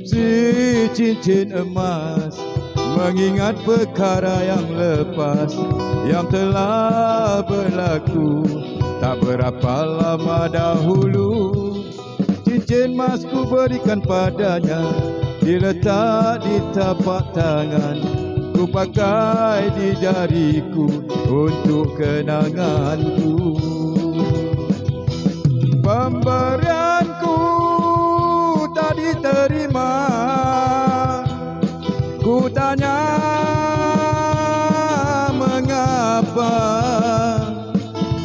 Si cincin emas mengingat perkara yang lepas, yang telah berlaku tak berapa lama dahulu. Cincin emas ku berikan padanya, diletak di tapak tangan, ku pakai di jariku untuk kenanganku. Pemberianku tak diterima, ku tanya mengapa.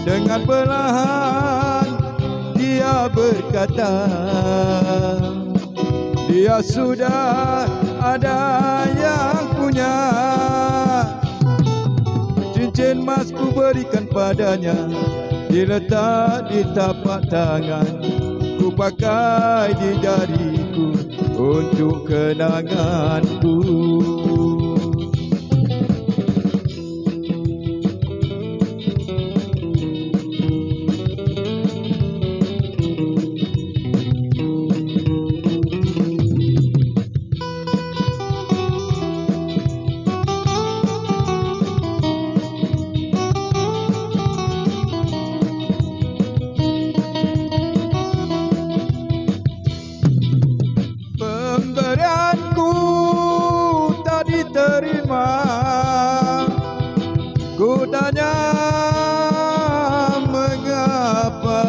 Dengan perlahan dia berkata, dia sudah ada yang punya. Cincin emas ku berikan padanya, diletak di tapak tangan, ku pakai di jariku untuk kenanganku. Pemberianku tak diterima, ku tanya mengapa.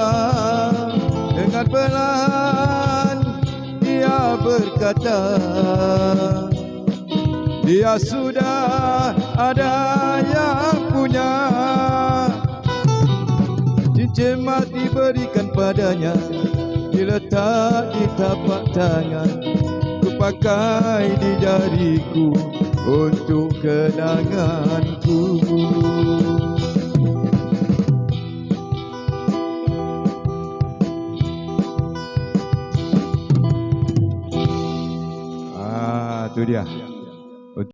Dengan perlahan dia berkata, dia sudah ada yang punya. Cincin emas diberikan padanya, diletak di tapak tangan, ku pakai di jariku untuk kenanganku. Tu dia.